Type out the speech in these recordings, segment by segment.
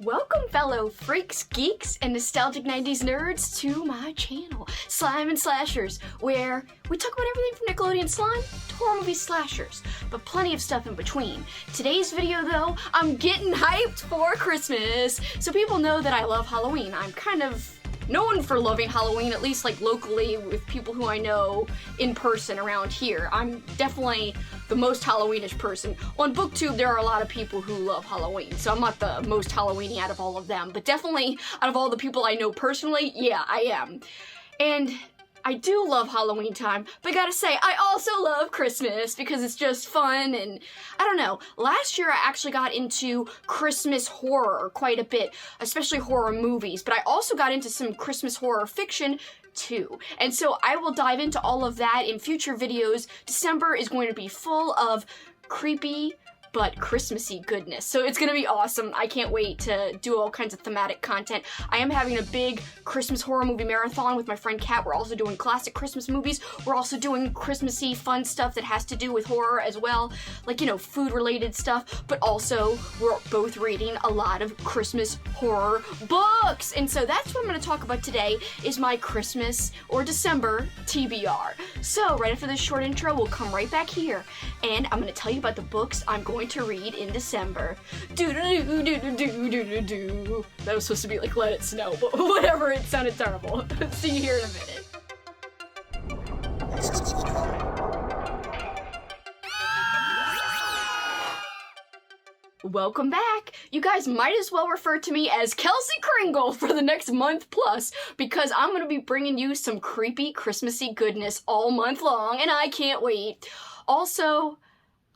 Welcome fellow freaks, geeks, and nostalgic 90s nerds to my channel, Slime and Slashers, where we talk about everything from Nickelodeon slime to horror movie slashers, but plenty of stuff in between. Today's video though, I'm getting hyped for Christmas. So people know that I love Halloween. I'm kind of known for loving Halloween, at least like locally with people who I know in person around here. I'm definitely the most Halloweenish person. On BookTube, there are a lot of people who love Halloween, so I'm not the most Halloweeny out of all of them, but definitely out of all the people I know personally, yeah, I am. And I do love Halloween time, but I gotta say, I also love Christmas because it's just fun and, I don't know, last year I actually got into Christmas horror quite a bit, especially horror movies, but I also got into some Christmas horror fiction too. And so I will dive into all of that in future videos. December is going to be full of creepy but Christmassy goodness. So it's gonna be awesome. I can't wait to do all kinds of thematic content. I am having a big Christmas horror movie marathon with my friend Kat. We're also doing classic Christmas movies. We're also doing Christmassy fun stuff that has to do with horror as well, like, you know, food related stuff, but also we're both reading a lot of Christmas horror books. And so that's what I'm gonna talk about today is my Christmas or December TBR. So right after this short intro, we'll come right back here and I'm gonna tell you about the books I'm going to read in December. Do-do-do-do-do-do-do-do. That was supposed to be like Let It Snow, but whatever, it sounded terrible. See you here in a minute. Welcome back! You guys might as well refer to me as Kelsi Kringle for the next month plus, because I'm gonna be bringing you some creepy Christmassy goodness all month long, and I can't wait. Also,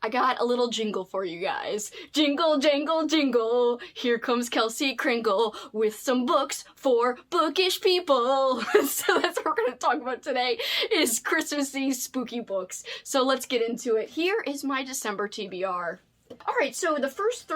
I got a little jingle for you guys. Jingle, jangle, jingle. Here comes Kelsi Kringle with some books for bookish people. So that's what we're going to talk about today is Christmassy spooky books. So let's get into it. Here is my December TBR. Alright, so the first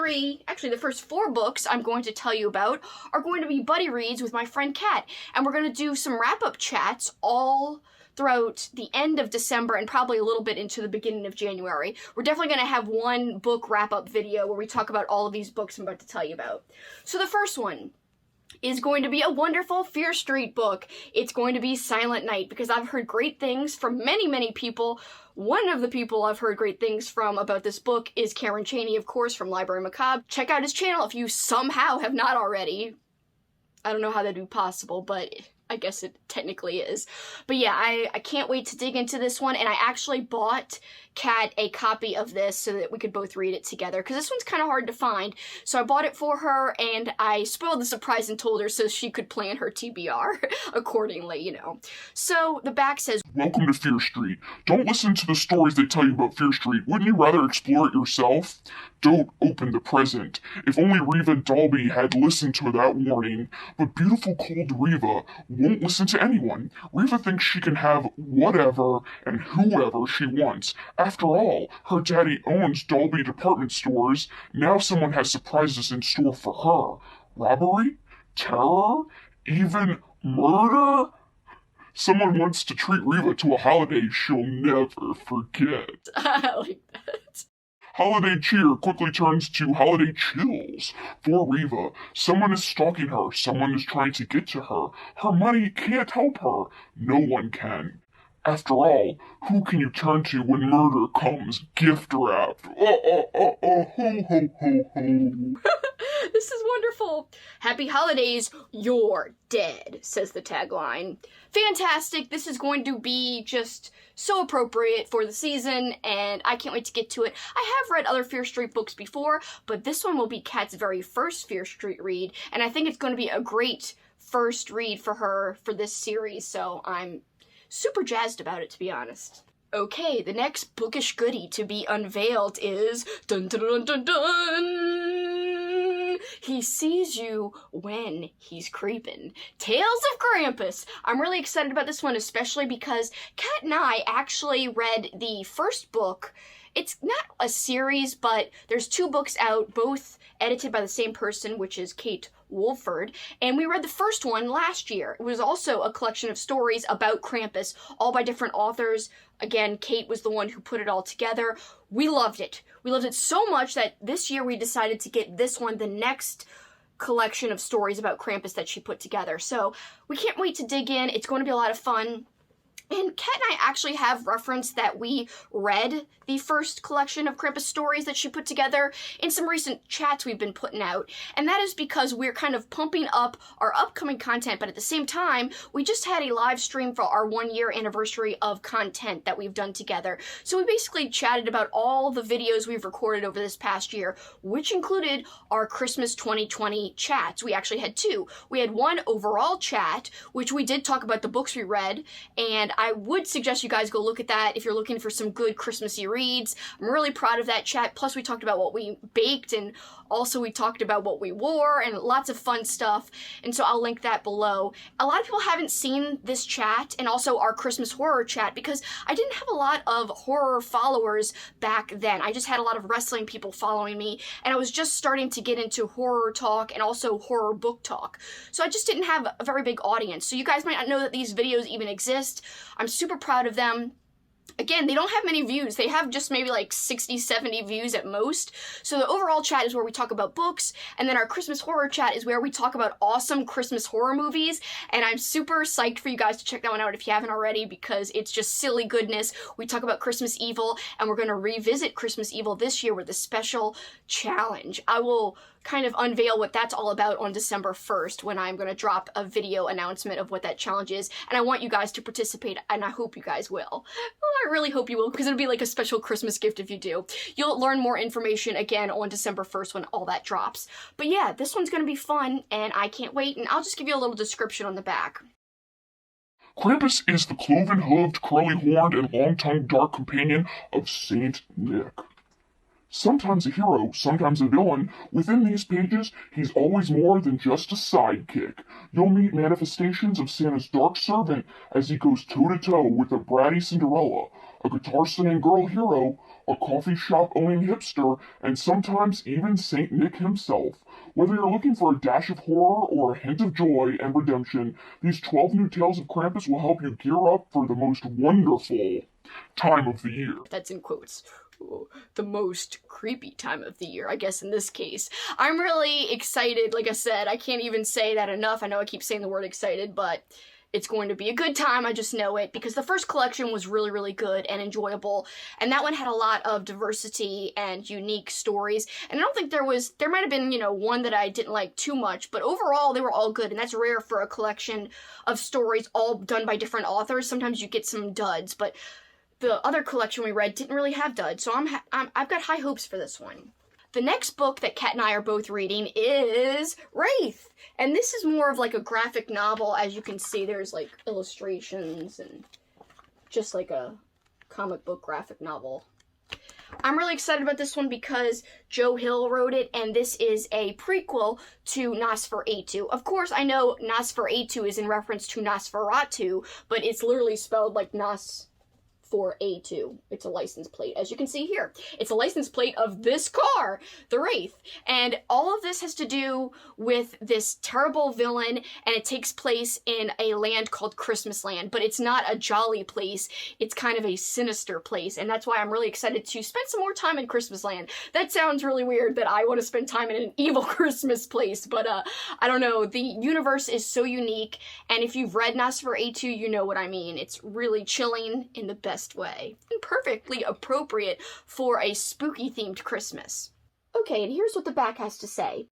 four books I'm going to tell you about are going to be buddy reads with my friend Kat. And we're going to do some wrap-up chats all throughout the end of December and probably a little bit into the beginning of January. We're definitely going to have one book wrap-up video where we talk about all of these books I'm about to tell you about. So the first one is going to be a wonderful Fear Street book. It's going to be Silent Night because I've heard great things from many, many people. One of the people I've heard great things from about this book is Karen Chaney, of course, from Library Macabre. Check out his channel if you somehow have not already. I don't know how that'd be possible, but I guess it technically is. But yeah, I can't wait to dig into this one, and I actually bought Kat a copy of this so that we could both read it together, because this one's kind of hard to find. So I bought it for her, and I spoiled the surprise and told her so she could plan her TBR accordingly, you know. So the back says, "Welcome to Fear Street. Don't listen to the stories they tell you about Fear Street. Wouldn't you rather explore it yourself? Don't open the present. If only Reva Dalby had listened to that warning. But beautiful cold Reva won't listen to anyone. Reva thinks she can have whatever and whoever she wants. After all, her daddy owns Dalby department stores. Now someone has surprises in store for her. Robbery? Terror? Even murder? Someone wants to treat Reva to a holiday she'll never forget." I like that. Holiday cheer quickly turns to holiday chills. For Reva, someone is stalking her, someone is trying to get to her. Her money can't help her. No one can. After all, who can you turn to when murder comes gift wrapped? Ho, ho, ho, ho. This is wonderful. Happy holidays, you're dead, says the tagline. Fantastic. This is going to be just so appropriate for the season, and I can't wait to get to it. I have read other Fear Street books before, but this one will be Kat's very first Fear Street read, and I think it's going to be a great first read for her for this series, so I'm super jazzed about it, to be honest. Okay, the next bookish goodie to be unveiled is dun dun dun dun dun. He sees you when he's creeping. Tales of Krampus. I'm really excited about this one, especially because Kat and I actually read the first book. It's not a series, but there's two books out, both edited by the same person, which is Kate Wolford, and we read the first one last year. It was also a collection of stories about Krampus, all by different authors. Again, Kate was the one who put it all together. We loved it. We loved it so much that this year we decided to get this one, the next collection of stories about Krampus that she put together. So we can't wait to dig in. It's going to be a lot of fun. And Kat and I actually have referenced that we read the first collection of Krampus stories that she put together in some recent chats we've been putting out. And that is because we're kind of pumping up our upcoming content, but at the same time, we just had a live stream for our 1-year anniversary of content that we've done together. So we basically chatted about all the videos we've recorded over this past year, which included our Christmas 2020 chats. We actually had 2. We had one overall chat, which we did talk about the books we read, and I would suggest you guys go look at that if you're looking for some good Christmassy reads. I'm really proud of that chat. Plus, we talked about what we baked, and also we talked about what we wore, and lots of fun stuff. And so I'll link that below. A lot of people haven't seen this chat, and also our Christmas horror chat, because I didn't have a lot of horror followers back then. I just had a lot of wrestling people following me, and I was just starting to get into horror talk and also horror book talk. So I just didn't have a very big audience. So you guys might not know that these videos even exist. I'm super proud of them. Again, they don't have many views. They have just maybe like 60, 70 views at most. So the overall chat is where we talk about books, and then our Christmas horror chat is where we talk about awesome Christmas horror movies, and I'm super psyched for you guys to check that one out if you haven't already, because it's just silly goodness. We talk about Christmas Evil, and we're going to revisit Christmas Evil this year with a special challenge. I will kind of unveil what that's all about on December 1st when I'm going to drop a video announcement of what that challenge is, and I want you guys to participate, and I hope you guys will. Well, I really hope you will, because it'll be like a special Christmas gift if you do. You'll learn more information again on December 1st when all that drops. But yeah, this one's going to be fun, and I can't wait, and I'll just give you a little description on the back. Krampus is the cloven-hooved, curly-horned, and long-tongued dark companion of Saint Nick. Sometimes a hero, sometimes a villain, within these pages, he's always more than just a sidekick. You'll meet manifestations of Santa's dark servant as he goes toe-to-toe with a bratty Cinderella, a guitar-singing girl hero, a coffee shop-owning hipster, and sometimes even Saint Nick himself. Whether you're looking for a dash of horror or a hint of joy and redemption, these 12 new tales of Krampus will help you gear up for the most wonderful time of the year. That's in quotes. The most creepy time of the year, I guess in this case. I'm really excited. Like I said, I can't even say that enough. I know I keep saying the word excited, but it's going to be a good time. I just know it, because the first collection was really, really good and enjoyable, and that one had a lot of diversity and unique stories, and I don't think there might have been, one that I didn't like too much, but overall they were all good, and that's rare for a collection of stories all done by different authors. Sometimes you get some duds, but the other collection we read didn't really have duds, so I've got high hopes for this one. The next book that Kat and I are both reading is Wraith, and this is more of like a graphic novel. As you can see, there's like illustrations and just like a comic book graphic novel. I'm really excited about this one because Joe Hill wrote it, and this is a prequel to Nosferatu. Of course, I know Nosferatu is in reference to Nosferatu, but it's literally spelled like A2. It's a license plate, as you can see here. It's a license plate of this car, the Wraith. And all of this has to do with this terrible villain, and it takes place in a land called Christmas Land. But it's not a jolly place. It's kind of a sinister place, and that's why I'm really excited to spend some more time in Christmas Land. That sounds really weird that I want to spend time in an evil Christmas place, but I don't know. The universe is so unique, and if you've read Nosferatu, you know what I mean. It's really chilling in the best way, and perfectly appropriate for a spooky themed Christmas. Okay, and here's what the back has to say.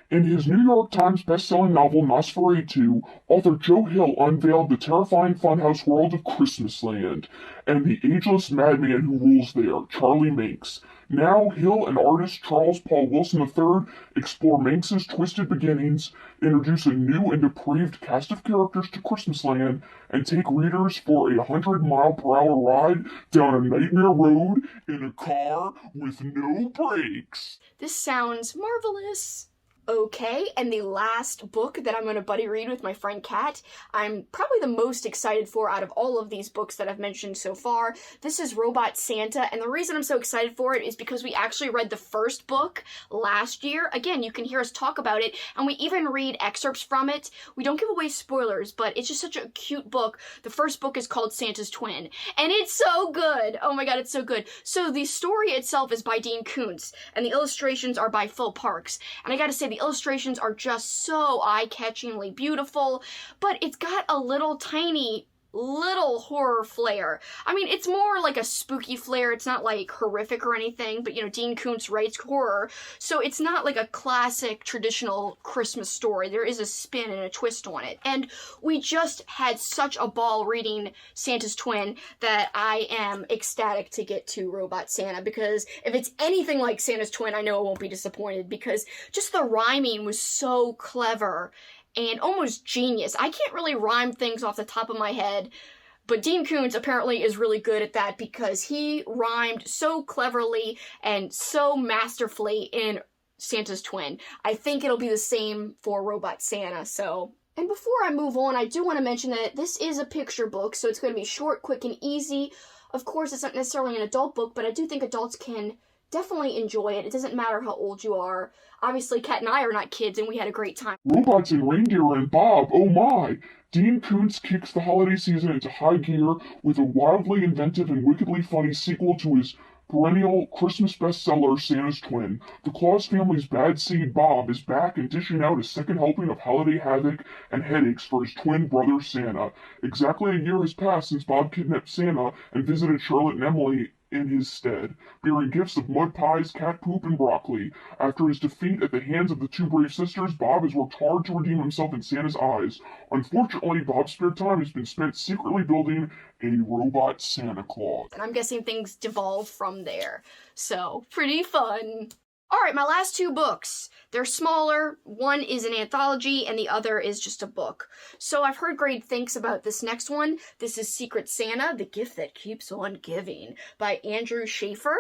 In his New York Times best-selling novel Nosferatu, author Joe Hill unveiled the terrifying funhouse world of Christmasland and the ageless madman who rules there, Charlie Manx. Now, Hill and artist Charles Paul Wilson III explore Manx's twisted beginnings, introduce a new and depraved cast of characters to Christmasland, and take readers for a 100-mile-per-hour ride down a nightmare road in a car with no brakes. This sounds marvelous. Okay, and the last book that I'm going to buddy read with my friend Kat, I'm probably the most excited for out of all of these books that I've mentioned so far. This is Robot Santa, and the reason I'm so excited for it is because we actually read the first book last year. Again, you can hear us talk about it, and we even read excerpts from it. We don't give away spoilers, but it's just such a cute book. The first book is called Santa's Twin, and it's so good! Oh my god, it's so good. So the story itself is by Dean Koontz, and the illustrations are by Phil Parks, and I gotta say, the illustrations are just so eye-catchingly beautiful, but it's got a little tiny horror flair. I mean, it's more like a spooky flair. It's not like horrific or anything, but you know, Dean Koontz writes horror, so it's not like a classic traditional Christmas story. There is a spin and a twist on it. And we just had such a ball reading Santa's Twin that I am ecstatic to get to Robot Santa, because if it's anything like Santa's Twin, I know I won't be disappointed, because just the rhyming was so clever and almost genius. I can't really rhyme things off the top of my head, but Dean Koontz apparently is really good at that, because he rhymed so cleverly and so masterfully in Santa's Twin. I think it'll be the same for Robot Santa, so. And before I move on, I do want to mention that this is a picture book, so it's going to be short, quick, and easy. Of course, it's not necessarily an adult book, but I do think adults can definitely enjoy it. It doesn't matter how old you are. Obviously, Kat and I are not kids, and we had a great time. Robots and Reindeer and Bob, oh my! Dean Koontz kicks the holiday season into high gear with a wildly inventive and wickedly funny sequel to his perennial Christmas bestseller, Santa's Twin. The Claus family's bad seed Bob is back and dishing out a second helping of holiday havoc and headaches for his twin brother Santa. Exactly a year has passed since Bob kidnapped Santa and visited Charlotte and Emily in his stead, bearing gifts of mud pies, cat poop, and broccoli. After his defeat at the hands of the two brave sisters, Bob has worked hard to redeem himself in Santa's eyes. Unfortunately, Bob's spare time has been spent secretly building a robot Santa Claus. And I'm guessing things devolve from there. So, pretty fun. Alright, my last two books. They're smaller. One is an anthology and the other is just a book. So I've heard great things about this next one. This is Secret Santa, The Gift That Keeps on Giving by Andrew Schaefer.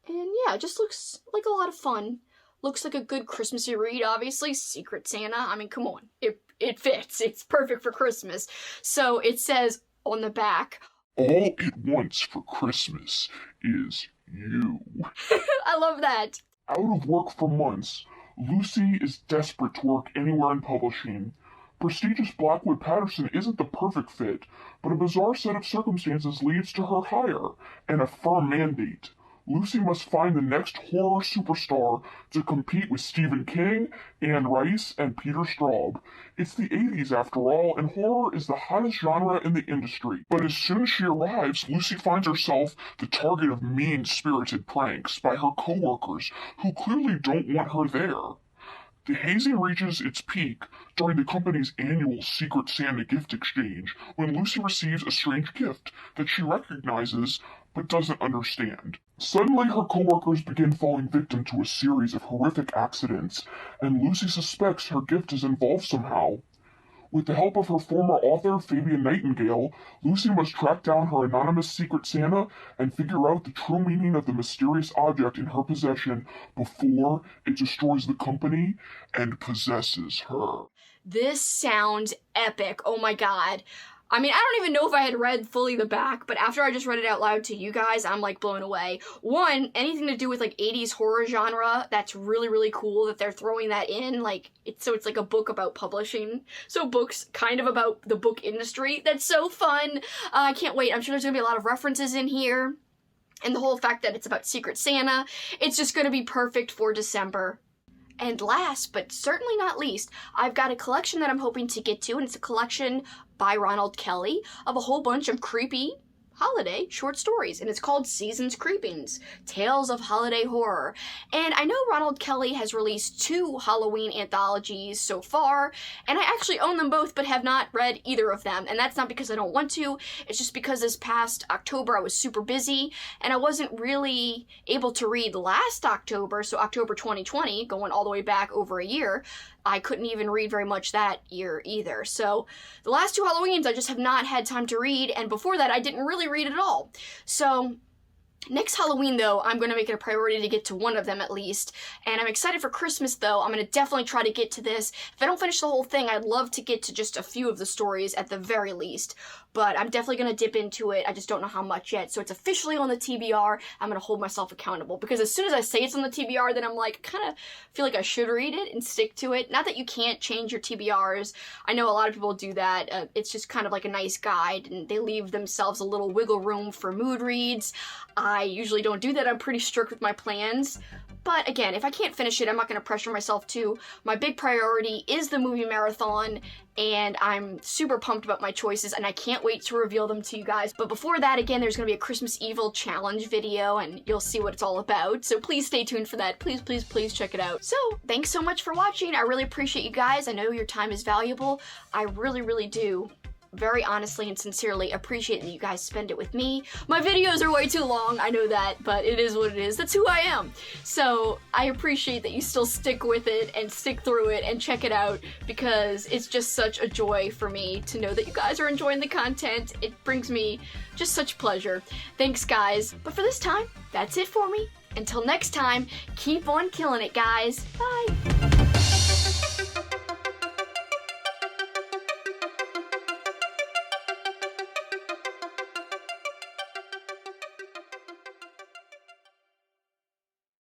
And yeah, it just looks like a lot of fun. Looks like a good Christmassy read, obviously. Secret Santa, I mean, come on. It fits. It's perfect for Christmas. So it says on the back, all it wants for Christmas is you. I love that. Out of work for months, Lucy is desperate to work anywhere in publishing. Prestigious Blackwood Patterson isn't the perfect fit, but a bizarre set of circumstances leads to her hire and a firm mandate. Lucy must find the next horror superstar to compete with Stephen King, Anne Rice, and Peter Straub. It's the 80s after all, and horror is the hottest genre in the industry. But as soon as she arrives, Lucy finds herself the target of mean-spirited pranks by her co-workers, who clearly don't want her there. The hazing reaches its peak during the company's annual Secret Santa gift exchange, when Lucy receives a strange gift that she recognizes but doesn't understand. Suddenly, her co-workers begin falling victim to a series of horrific accidents, and Lucy suspects her gift is involved somehow. With the help of her former author, Fabian Nightingale, Lucy must track down her anonymous Secret Santa and figure out the true meaning of the mysterious object in her possession before it destroys the company and possesses her. This sounds epic. Oh my god. I mean, I don't even know if I had read fully the back, but after I just read it out loud to you guys, I'm like blown away. One, anything to do with like 80s horror genre, that's really, really cool that they're throwing that in. Like, it's like a book about publishing. So books kind of about the book industry. That's so fun. I can't wait. I'm sure there's gonna be a lot of references in here. And the whole fact that it's about Secret Santa, it's just gonna be perfect for December. And last, but certainly not least, I've got a collection that I'm hoping to get to, and it's a collection by Ronald Kelly of a whole bunch of creepy holiday short stories, and it's called Season's Creepings, Tales of Holiday Horror. And I know Ronald Kelly has released 2 Halloween anthologies so far, and I actually own them both but have not read either of them, and that's not because I don't want to, it's just because this past October I was super busy, and I wasn't really able to read last October, so October 2020, going all the way back over a year. I couldn't even read very much that year either. So the last 2 Halloweens I just have not had time to read, and before that I didn't really read at all. So next Halloween, though, I'm going to make it a priority to get to one of them at least, and I'm excited for Christmas, though. I'm going to definitely try to get to this. If I don't finish the whole thing, I'd love to get to just a few of the stories at the very least, but I'm definitely going to dip into it. I just don't know how much yet, so it's officially on the TBR. I'm going to hold myself accountable, because as soon as I say it's on the TBR, then I'm like, kind of feel like I should read it and stick to it. Not that you can't change your TBRs. I know a lot of people do that. It's just kind of like a nice guide, and they leave themselves a little wiggle room for mood reads. I usually don't do that. I'm pretty strict with my plans. But again, if I can't finish it, I'm not going to pressure myself too. My big priority is the movie marathon, and I'm super pumped about my choices, and I can't wait to reveal them to you guys. But before that, again, there's going to be a Christmas Evil challenge video, and you'll see what it's all about. So please stay tuned for that. Please, please, please check it out. So thanks so much for watching. I really appreciate you guys. I know your time is valuable. I really, really do. Very honestly and sincerely appreciate that you guys spend it with me. My videos are way too long, I know that, but it is what it is. That's who I am. So I appreciate that you still stick with it and stick through it and check it out, because it's just such a joy for me to know that you guys are enjoying the content. It brings me just such pleasure. Thanks, guys. But for this time, that's it for me. Until next time, keep on killing it, guys. Bye.